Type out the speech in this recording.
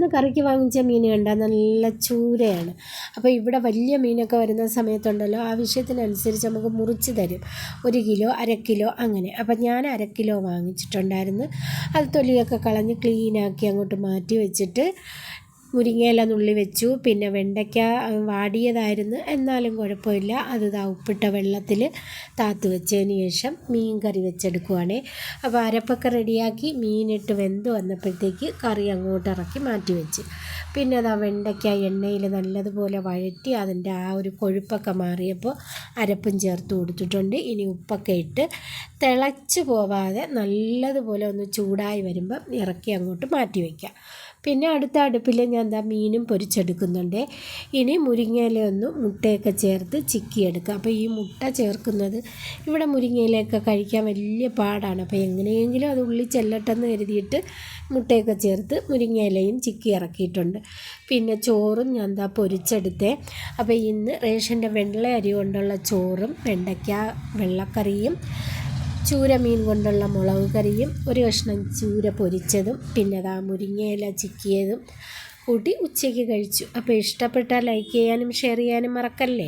ഇന്ന് കറിക്ക് വാങ്ങിച്ച മീൻ കണ്ടാൽ നല്ല ചൂരയാണ്. അപ്പോൾ ഇവിടെ വലിയ മീനൊക്കെ വരുന്ന സമയത്തുണ്ടല്ലോ ആവശ്യത്തിനനുസരിച്ച് നമുക്ക് മുറിച്ച് തരും, 1 കിലോ 1/2 കിലോ അങ്ങനെ. അപ്പം ഞാൻ 1/2 കിലോ വാങ്ങിച്ചിട്ടുണ്ടായിരുന്നു. അത് തൊലിയൊക്കെ കളഞ്ഞ് ക്ലീനാക്കി അങ്ങോട്ട് മാറ്റി വെച്ചിട്ട് മുരിങ്ങയില നുള്ളി വെച്ചു. പിന്നെ വെണ്ടയ്ക്ക വാടിയതായിരുന്നു, എന്നാലും കുഴപ്പമില്ല. അത് ഉപ്പിട്ട വെള്ളത്തിൽ താത്ത് വെച്ചതിന് ശേഷം മീൻ കറി വെച്ചെടുക്കുവാണേ. അപ്പോൾ അരപ്പൊക്കെ റെഡിയാക്കി മീനിട്ട് വെന്ത് വന്നപ്പോഴത്തേക്ക് കറി അങ്ങോട്ട് ഇറക്കി മാറ്റി വെച്ച്. പിന്നെ വെണ്ടയ്ക്ക എണ്ണയിൽ നല്ലതുപോലെ വഴറ്റി അതിൻ്റെ ആ ഒരു കൊഴുപ്പൊക്കെ മാറിയപ്പോൾ അരപ്പും ചേർത്ത് കൊടുത്തിട്ടുണ്ട്. ഇനി ഉപ്പൊക്കെ ഇട്ട് തിളച്ച് പോവാതെ നല്ലതുപോലെ ഒന്ന് ചൂടായി വരുമ്പം ഇറക്കി അങ്ങോട്ട് മാറ്റി വയ്ക്കാം. പിന്നെ അടുത്ത അടുപ്പിൽ ഞാൻ മീനും പൊരിച്ചെടുക്കുന്നുണ്ട്. ഇനി മുരിങ്ങയിലയൊന്നും മുട്ടയൊക്കെ ചേർത്ത് ചിക്കിയെടുക്കുക. അപ്പോൾ ഈ മുട്ട ചേർക്കുന്നത് ഇവിടെ മുരിങ്ങയിലയൊക്കെ കഴിക്കാൻ വലിയ പാടാണ്. അപ്പോൾ എങ്ങനെയെങ്കിലും അത് ഉള്ളിൽ ചെല്ലട്ടെന്ന് കരുതിയിട്ട് മുട്ടയൊക്കെ ചേർത്ത് മുരിങ്ങയിലയും ചിക്കി ഇറക്കിയിട്ടുണ്ട്. പിന്നെ ചോറും ഞാൻ പൊരിച്ചെടുത്തേ. അപ്പോൾ ഇന്ന് റേഷൻ്റെ വെള്ള അരി കൊണ്ടുള്ള ചോറും വെണ്ടയ്ക്ക വെള്ളക്കറിയും ചൂര മീൻ കൊണ്ടുള്ള മുളക് കറിയും 1 കഷ്ണം ചൂര പൊരിച്ചതും പിന്നെ മുരിങ്ങയില ചിക്കിയതും കൂട്ടി ഉച്ചയ്ക്ക് കഴിച്ചു. അപ്പോൾ ഇഷ്ടപ്പെട്ടാൽ ലൈക്ക് ചെയ്യാനും ഷെയർ ചെയ്യാനും മറക്കല്ലേ.